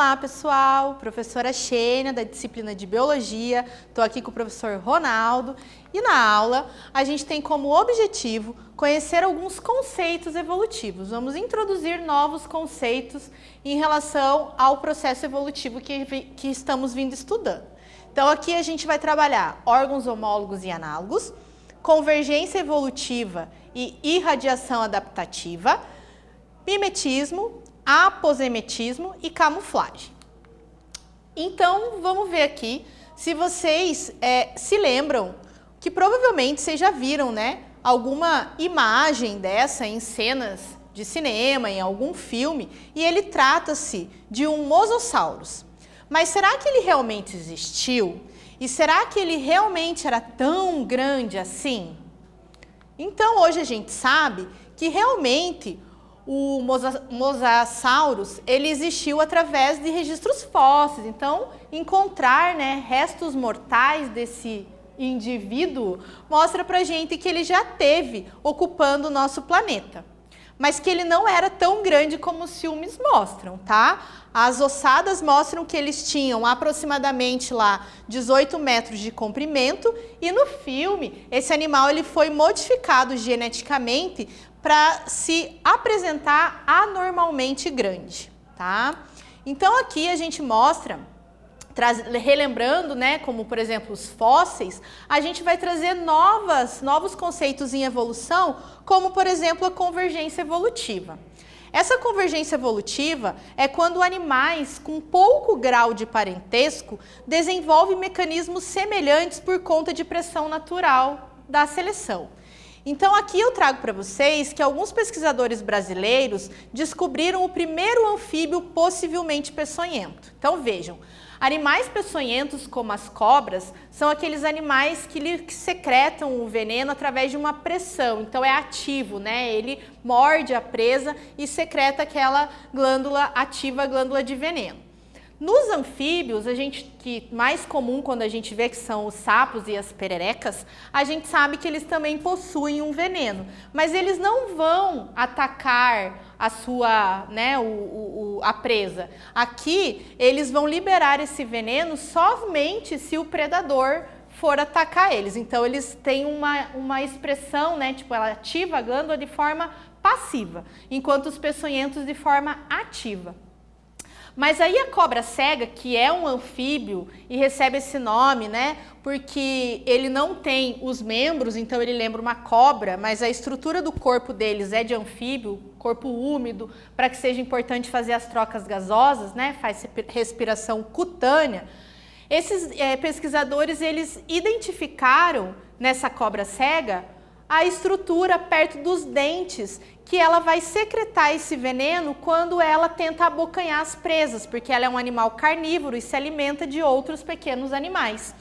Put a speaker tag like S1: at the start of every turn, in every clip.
S1: Olá pessoal, professora Xênia da disciplina de Biologia, estou aqui com o professor Ronaldo e na aula a gente tem como objetivo conhecer alguns conceitos evolutivos. Vamos introduzir novos conceitos em relação ao processo evolutivo que estamos vindo estudando. Então aqui a gente vai trabalhar órgãos homólogos e análogos, convergência evolutiva e irradiação adaptativa, mimetismo, aposemetismo e camuflagem. Então, vamos ver aqui se vocês se lembram, que provavelmente vocês já viram, né, alguma imagem dessa em cenas de cinema, em algum filme, e ele trata-se de um mosasaurus. Mas será que ele realmente existiu? E será que ele realmente era tão grande assim? Então, hoje a gente sabe que realmente o mosasaurus, ele existiu através de registros fósseis. Então, encontrar, né, restos mortais desse indivíduo mostra pra gente que ele já esteve ocupando o nosso planeta. Mas que ele não era tão grande como os filmes mostram, tá? As ossadas mostram que eles tinham aproximadamente lá 18 metros de comprimento e no filme esse animal ele foi modificado geneticamente para se apresentar anormalmente grande, tá? Então aqui a gente mostra, relembrando, né, como por exemplo os fósseis, a gente vai trazer novos conceitos em evolução, como por exemplo a convergência evolutiva. Essa convergência evolutiva é quando animais com pouco grau de parentesco desenvolvem mecanismos semelhantes por conta de pressão natural da seleção. Então aqui eu trago para vocês que alguns pesquisadores brasileiros descobriram o primeiro anfíbio possivelmente peçonhento. Então vejam, animais peçonhentos como as cobras são aqueles animais que secretam o veneno através de uma pressão, então é ativo, né? Ele morde a presa e secreta aquela glândula ativa, a glândula de veneno. Nos anfíbios, que mais comum quando a gente vê que são os sapos e as pererecas, a gente sabe que eles também possuem um veneno, mas eles não vão atacar a sua, né, a presa. Aqui, eles vão liberar esse veneno somente se o predador for atacar eles. Então, eles têm uma expressão, né, tipo, ela ativa a glândula de forma passiva, enquanto os peçonhentos de forma ativa. Mas aí a cobra cega, que é um anfíbio e recebe esse nome, né, porque ele não tem os membros, então ele lembra uma cobra, mas a estrutura do corpo deles é de anfíbio, corpo úmido, para que seja importante fazer as trocas gasosas, né, faz respiração cutânea. Esses pesquisadores, eles identificaram nessa cobra cega a estrutura perto dos dentes, que ela vai secretar esse veneno quando ela tenta abocanhar as presas, porque ela é um animal carnívoro e se alimenta de outros pequenos animais.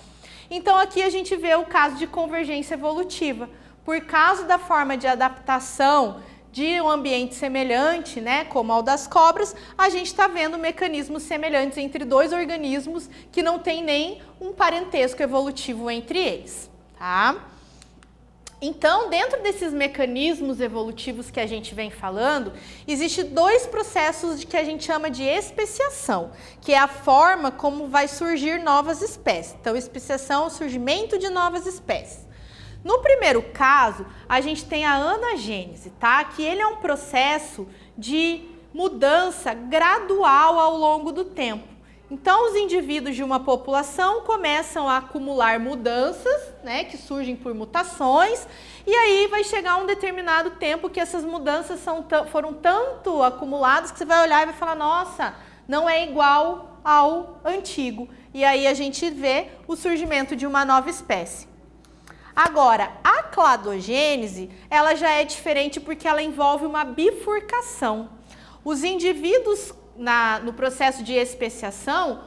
S1: Então aqui a gente vê o caso de convergência evolutiva. Por causa da forma de adaptação de um ambiente semelhante, né, como ao das cobras, a gente está vendo mecanismos semelhantes entre dois organismos que não tem nem um parentesco evolutivo entre eles, tá? Então, dentro desses mecanismos evolutivos que a gente vem falando, existem dois processos que a gente chama de especiação, que é a forma como vai surgir novas espécies. Então, especiação é o surgimento de novas espécies. No primeiro caso, a gente tem a anagênese, tá? Que ele é um processo de mudança gradual ao longo do tempo. Então, os indivíduos de uma população começam a acumular mudanças, né, que surgem por mutações, e aí vai chegar um determinado tempo que essas mudanças foram tanto acumuladas que você vai olhar e vai falar, nossa, não é igual ao antigo. E aí a gente vê o surgimento de uma nova espécie. Agora, a cladogênese, ela já é diferente porque ela envolve uma bifurcação. Os indivíduos no processo de especiação,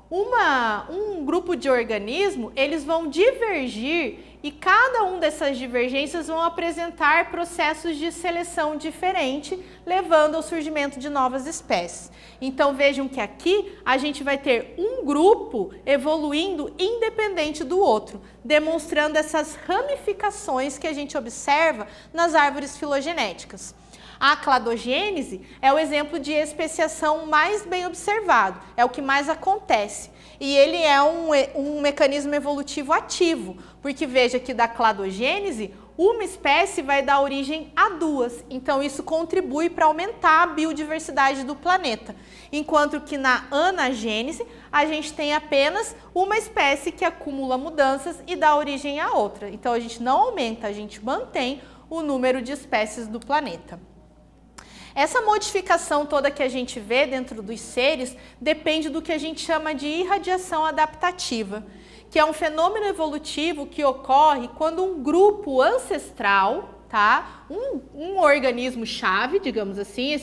S1: um grupo de organismo, eles vão divergir e cada um dessas divergências vão apresentar processos de seleção diferente, levando ao surgimento de novas espécies. Então vejam que aqui a gente vai ter um grupo evoluindo independente do outro, demonstrando essas ramificações que a gente observa nas árvores filogenéticas. A cladogênese é o exemplo de especiação mais bem observado, é o que mais acontece. E ele é um mecanismo evolutivo ativo, porque veja que da cladogênese, uma espécie vai dar origem a duas, então isso contribui para aumentar a biodiversidade do planeta. Enquanto que na anagênese, a gente tem apenas uma espécie que acumula mudanças e dá origem a outra. Então a gente não aumenta, a gente mantém o número de espécies do planeta. Essa modificação toda que a gente vê dentro dos seres depende do que a gente chama de irradiação adaptativa, que é um fenômeno evolutivo que ocorre quando um grupo ancestral, tá? Um organismo-chave, digamos assim,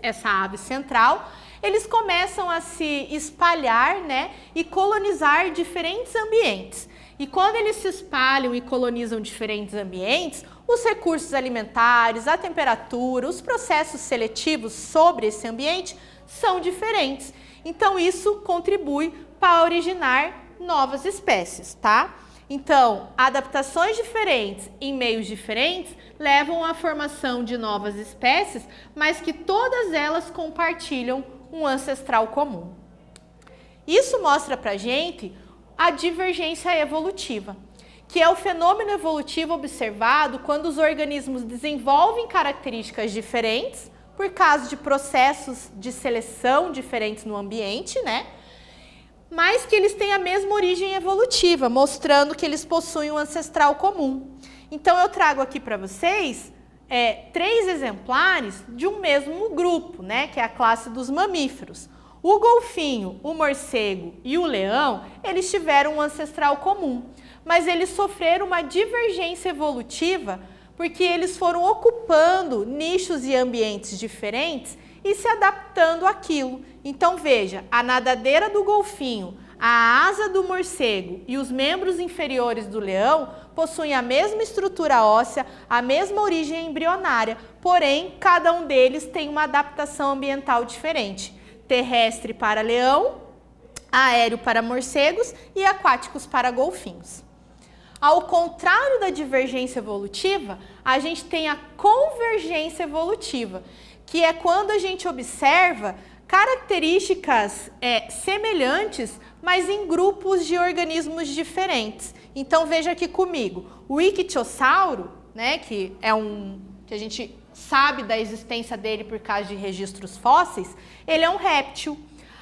S1: essa ave central, eles começam a se espalhar, né, e colonizar diferentes ambientes. E quando eles se espalham e colonizam diferentes ambientes, os recursos alimentares, a temperatura, os processos seletivos sobre esse ambiente são diferentes. Então isso contribui para originar novas espécies, tá? Então, adaptações diferentes em meios diferentes levam à formação de novas espécies, mas que todas elas compartilham um ancestral comum. Isso mostra pra gente a divergência evolutiva, que é o fenômeno evolutivo observado quando os organismos desenvolvem características diferentes por causa de processos de seleção diferentes no ambiente, né? Mas que eles têm a mesma origem evolutiva, mostrando que eles possuem um ancestral comum. Então eu trago aqui para vocês 3 exemplares de um mesmo grupo, né? Que é a classe dos mamíferos. O golfinho, o morcego e o leão, eles tiveram um ancestral comum, mas eles sofreram uma divergência evolutiva porque eles foram ocupando nichos e ambientes diferentes e se adaptando àquilo. Então veja, a nadadeira do golfinho, a asa do morcego e os membros inferiores do leão possuem a mesma estrutura óssea, a mesma origem embrionária, porém cada um deles tem uma adaptação ambiental diferente. Terrestre para leão, aéreo para morcegos e aquáticos para golfinhos. Ao contrário da divergência evolutiva, a gente tem a convergência evolutiva, que é quando a gente observa características semelhantes, mas em grupos de organismos diferentes. Então veja aqui comigo, o ictiosauro, né, que a gente sabe da existência dele por causa de registros fósseis, ele é um réptil.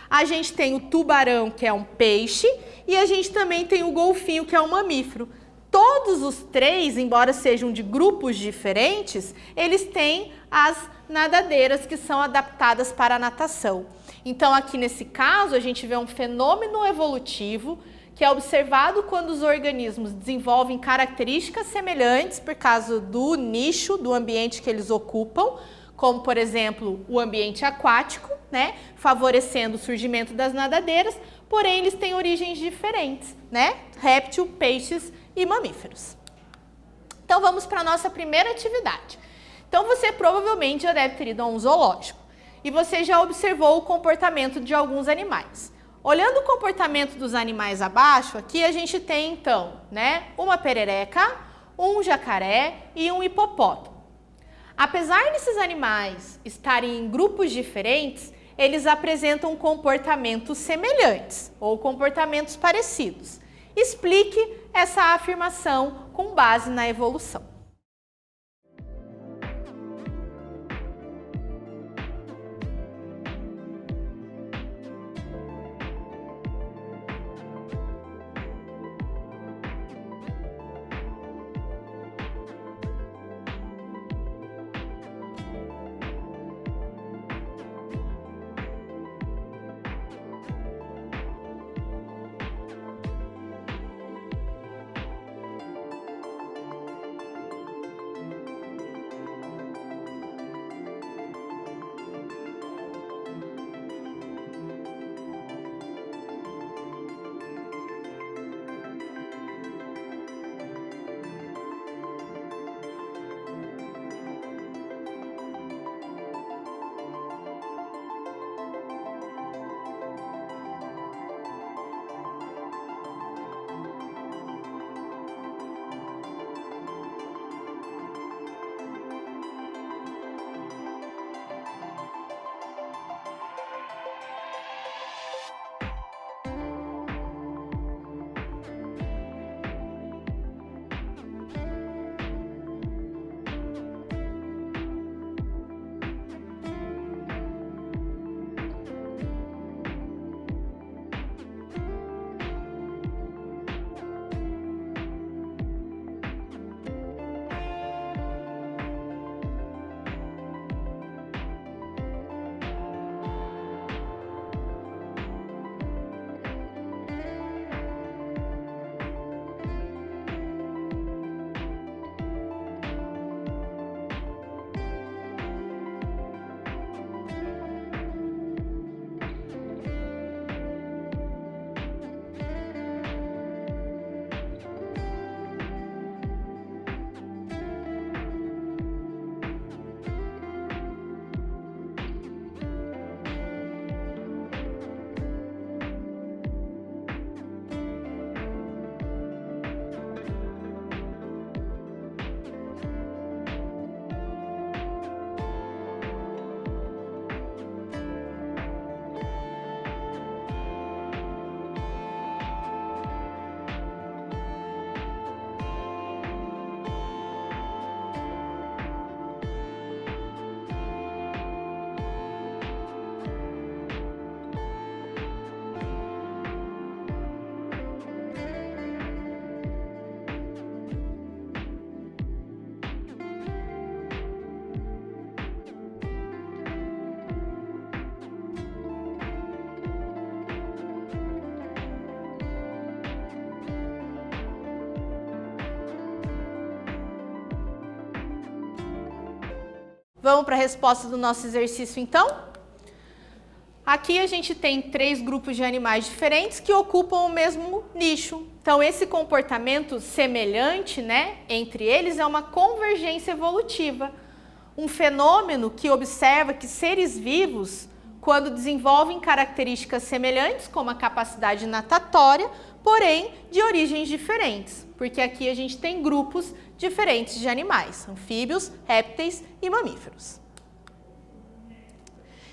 S1: A gente tem o tubarão, que é um peixe, e a gente também tem o golfinho, que é um mamífero. Todos os 3, embora sejam de grupos diferentes, eles têm as nadadeiras que são adaptadas para a natação. Então aqui nesse caso a gente vê um fenômeno evolutivo que é observado quando os organismos desenvolvem características semelhantes por causa do nicho, do ambiente que eles ocupam, como por exemplo o ambiente aquático, né, favorecendo o surgimento das nadadeiras, porém eles têm origens diferentes, né, réptil, peixes e mamíferos. Então vamos para a nossa primeira atividade. Então você provavelmente já deve ter ido a um zoológico e você já observou o comportamento de alguns animais. Olhando o comportamento dos animais abaixo, aqui a gente tem então, né, uma perereca, um jacaré e um hipopótamo. Apesar desses animais estarem em grupos diferentes, eles apresentam comportamentos semelhantes ou comportamentos parecidos. Explique essa afirmação com base na evolução. Vamos para a resposta do nosso exercício, então? Aqui a gente tem 3 grupos de animais diferentes que ocupam o mesmo nicho. Então, esse comportamento semelhante, né, entre eles é uma convergência evolutiva. Um fenômeno que observa que seres vivos, quando desenvolvem características semelhantes, como a capacidade natatória, porém de origens diferentes, porque aqui a gente tem grupos diferentes de animais, anfíbios, répteis e mamíferos.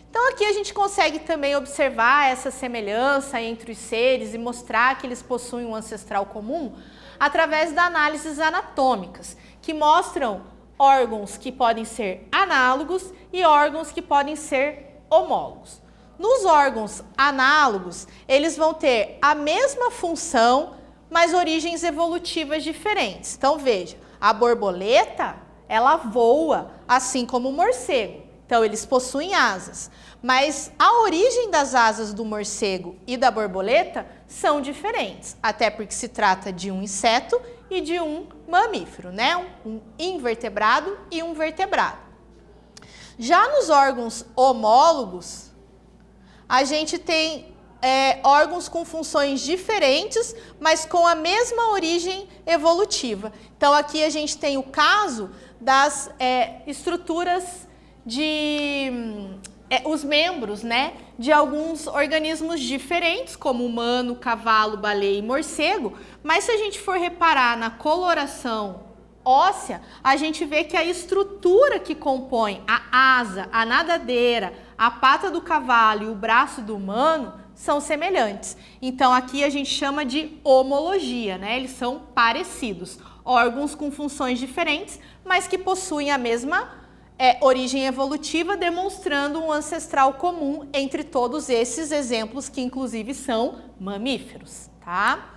S1: Então aqui a gente consegue também observar essa semelhança entre os seres e mostrar que eles possuem um ancestral comum através das análises anatômicas, que mostram órgãos que podem ser análogos e órgãos que podem ser homólogos. Nos órgãos análogos, eles vão ter a mesma função, mas origens evolutivas diferentes. Então veja, a borboleta, ela voa, assim como o morcego. Então, eles possuem asas, mas a origem das asas do morcego e da borboleta são diferentes, até porque se trata de um inseto e de um mamífero, né? Um invertebrado e um vertebrado. Já nos órgãos homólogos, a gente tem órgãos com funções diferentes, mas com a mesma origem evolutiva. Então, aqui a gente tem o caso das estruturas os membros, né, de alguns organismos diferentes, como humano, cavalo, baleia e morcego, mas se a gente for reparar na coloração óssea, a gente vê que a estrutura que compõe a asa, a nadadeira, a pata do cavalo e o braço do humano são semelhantes. Então aqui a gente chama de homologia, né? Eles são parecidos, órgãos com funções diferentes, mas que possuem a mesma origem evolutiva, demonstrando um ancestral comum entre todos esses exemplos, que inclusive são mamíferos, tá?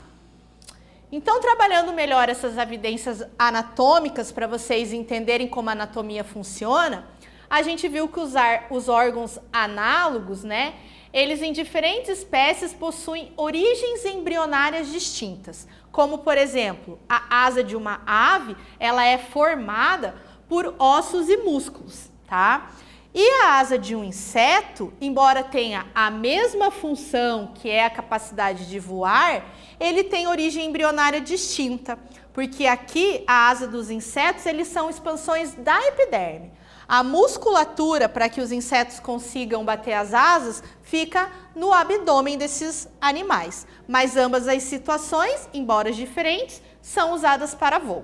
S1: Então, trabalhando melhor essas evidências anatômicas para vocês entenderem como a anatomia funciona, a gente viu que os órgãos análogos, né, eles em diferentes espécies possuem origens embrionárias distintas, como por exemplo, a asa de uma ave, ela é formada por ossos e músculos, tá? E a asa de um inseto, embora tenha a mesma função, que é a capacidade de voar, ele tem origem embrionária distinta, porque aqui a asa dos insetos, eles são expansões da epiderme. A musculatura para que os insetos consigam bater as asas fica no abdômen desses animais, mas ambas as situações, embora diferentes, são usadas para voo.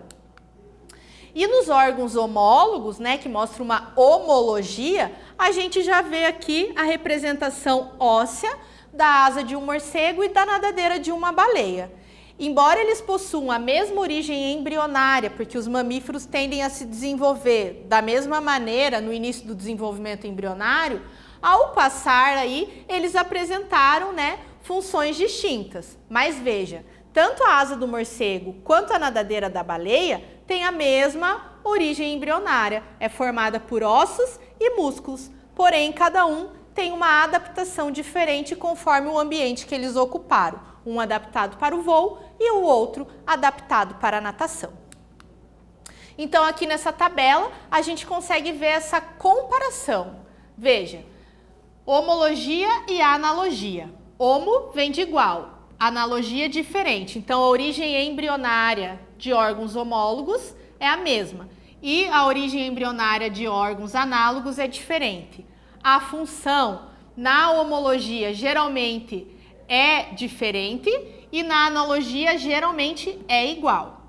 S1: E nos órgãos homólogos, né, que mostra uma homologia, a gente já vê aqui a representação óssea da asa de um morcego e da nadadeira de uma baleia. Embora eles possuam a mesma origem embrionária, porque os mamíferos tendem a se desenvolver da mesma maneira no início do desenvolvimento embrionário, ao passar aí, eles apresentaram, né, funções distintas. Mas veja, tanto a asa do morcego quanto a nadadeira da baleia tem a mesma origem embrionária, é formada por ossos e músculos, porém cada um tem uma adaptação diferente conforme o ambiente que eles ocuparam, um adaptado para o voo e o outro adaptado para a natação. Então aqui nessa tabela a gente consegue ver essa comparação. Veja, homologia e analogia. Homo vem de igual, analogia diferente, então a origem embrionária de órgãos homólogos é a mesma e a origem embrionária de órgãos análogos é diferente. A função na homologia geralmente é diferente e na analogia geralmente é igual.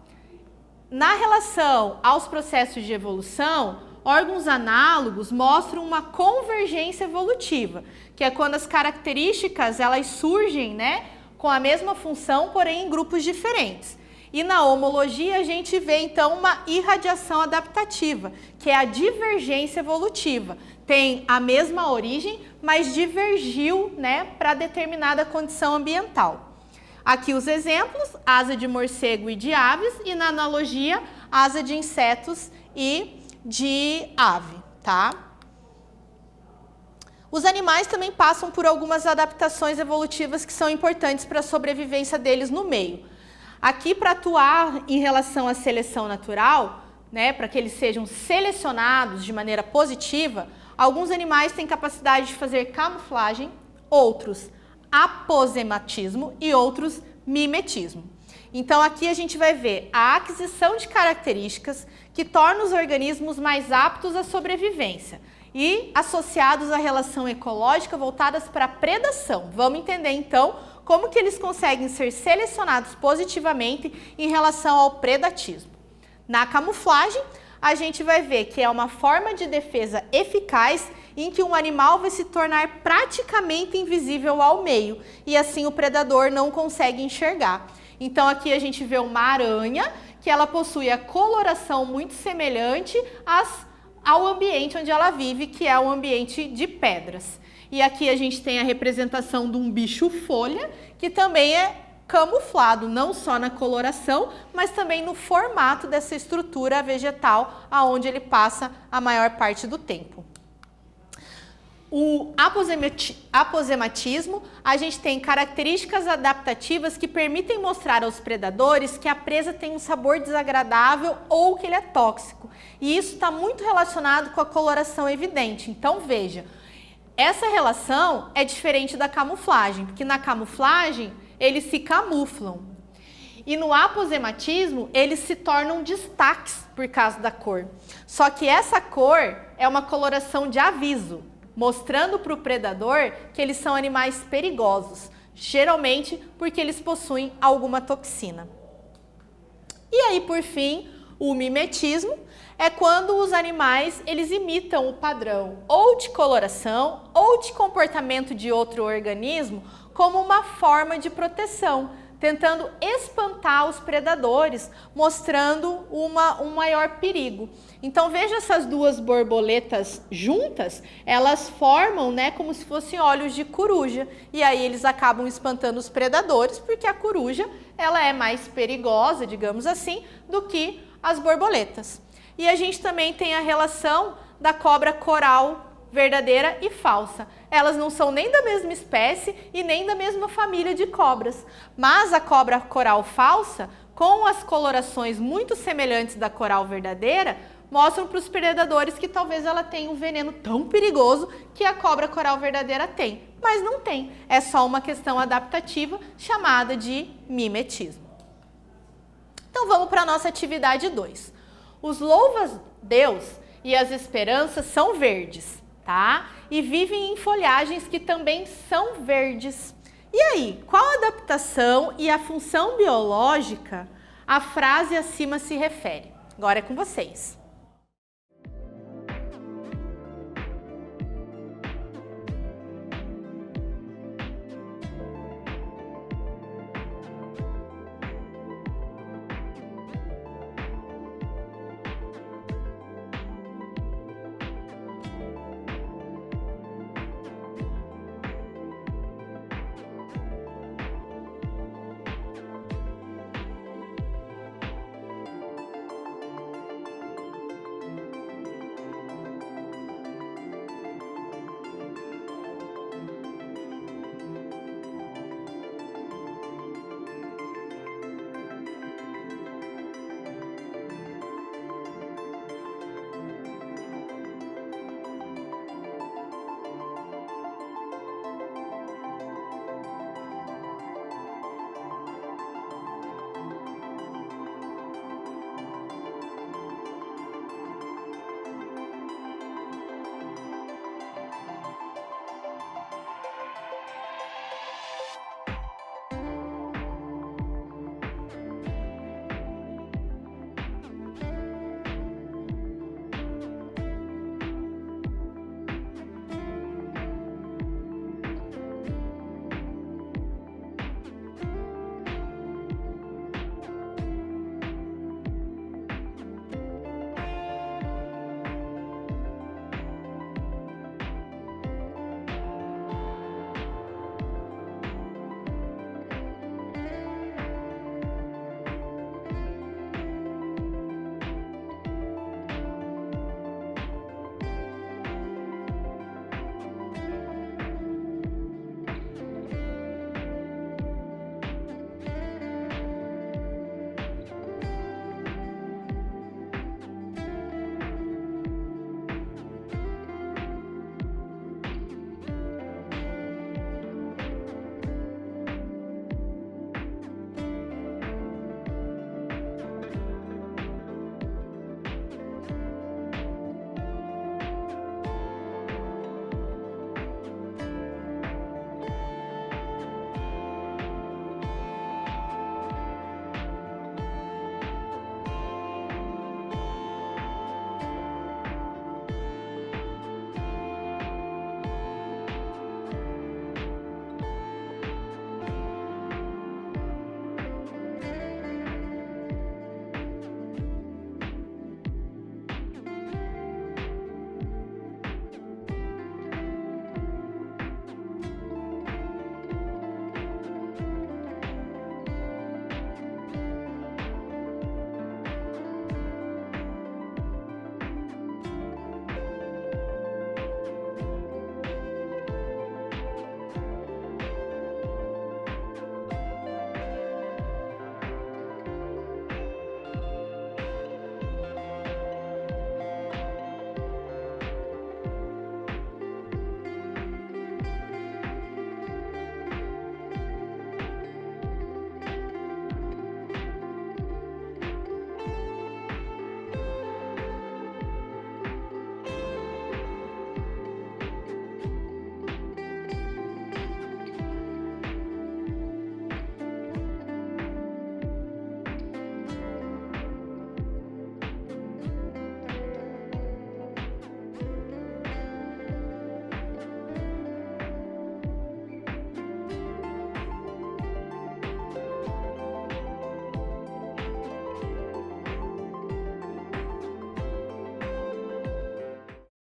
S1: Na relação aos processos de evolução, órgãos análogos mostram uma convergência evolutiva, que é quando as características elas surgem, né, com a mesma função, porém em grupos diferentes. E na homologia a gente vê então uma irradiação adaptativa, que é a divergência evolutiva. Tem a mesma origem, mas divergiu, né, para determinada condição ambiental. Aqui os exemplos, asa de morcego e de aves, e na analogia, asa de insetos e de ave, tá? Os animais também passam por algumas adaptações evolutivas que são importantes para a sobrevivência deles no meio. Aqui, para atuar em relação à seleção natural, né, para que eles sejam selecionados de maneira positiva, alguns animais têm capacidade de fazer camuflagem, outros aposematismo e outros mimetismo. Então aqui a gente vai ver a aquisição de características que tornam os organismos mais aptos à sobrevivência e associados à relação ecológica voltadas para a predação. Vamos entender então como que eles conseguem ser selecionados positivamente em relação ao predatismo. Na camuflagem, a gente vai ver que é uma forma de defesa eficaz em que um animal vai se tornar praticamente invisível ao meio e assim o predador não consegue enxergar. Então aqui a gente vê uma aranha que ela possui a coloração muito semelhante ao ambiente onde ela vive, que é um ambiente de pedras. E aqui a gente tem a representação de um bicho-folha, que também é camuflado, não só na coloração, mas também no formato dessa estrutura vegetal, aonde ele passa a maior parte do tempo. O aposematismo, a gente tem características adaptativas que permitem mostrar aos predadores que a presa tem um sabor desagradável ou que ele é tóxico. E isso está muito relacionado com a coloração evidente. Então veja, essa relação é diferente da camuflagem, porque na camuflagem eles se camuflam. E no aposematismo eles se tornam destaques por causa da cor. Só que essa cor é uma coloração de aviso, mostrando para o predador que eles são animais perigosos, geralmente porque eles possuem alguma toxina. E aí, por fim, o mimetismo é quando os animais eles imitam o padrão ou de coloração ou de comportamento de outro organismo como uma forma de proteção, tentando espantar os predadores, mostrando um maior perigo. Então veja essas duas borboletas juntas, elas formam, né, como se fossem olhos de coruja, e aí eles acabam espantando os predadores, porque a coruja ela é mais perigosa, digamos assim, do que as borboletas. E a gente também tem a relação da cobra coral verdadeira e falsa. Elas não são nem da mesma espécie e nem da mesma família de cobras, mas a cobra coral falsa, com as colorações muito semelhantes da coral verdadeira, mostram para os predadores que talvez ela tenha um veneno tão perigoso que a cobra coral verdadeira tem, mas não tem. É só uma questão adaptativa chamada de mimetismo. Então vamos para a nossa atividade 2. Os louva-a-Deus e as esperanças são verdes, tá? E vivem em folhagens que também são verdes. E aí, qual a adaptação e a função biológica a frase acima se refere? Agora é com vocês.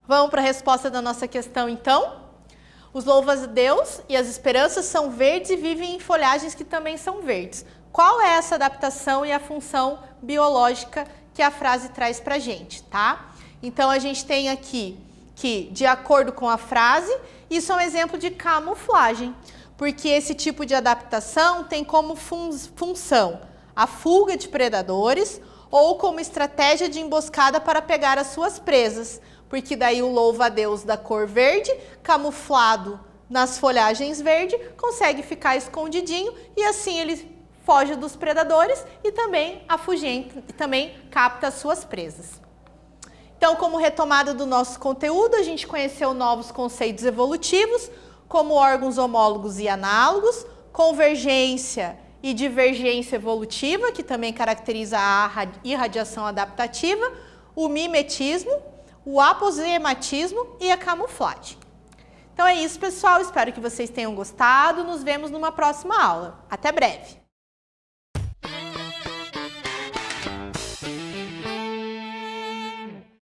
S1: Vamos para a resposta da nossa questão, então? Os louva-a-Deus e as esperanças são verdes e vivem em folhagens que também são verdes. Qual é essa adaptação e a função biológica que a frase traz para a gente, tá? Então, a gente tem aqui que, de acordo com a frase, isso é um exemplo de camuflagem, porque esse tipo de adaptação tem como função a fuga de predadores ou como estratégia de emboscada para pegar as suas presas, porque daí o louva-a-Deus da cor verde, camuflado nas folhagens verdes, consegue ficar escondidinho e assim ele foge dos predadores e também afugenta e também capta as suas presas. Então, como retomada do nosso conteúdo, a gente conheceu novos conceitos evolutivos, como órgãos homólogos e análogos, convergência e divergência evolutiva, que também caracteriza a irradiação adaptativa, o mimetismo, o aposematismo e a camuflagem. Então é isso, pessoal. Espero que vocês tenham gostado. Nos vemos numa próxima aula. Até breve!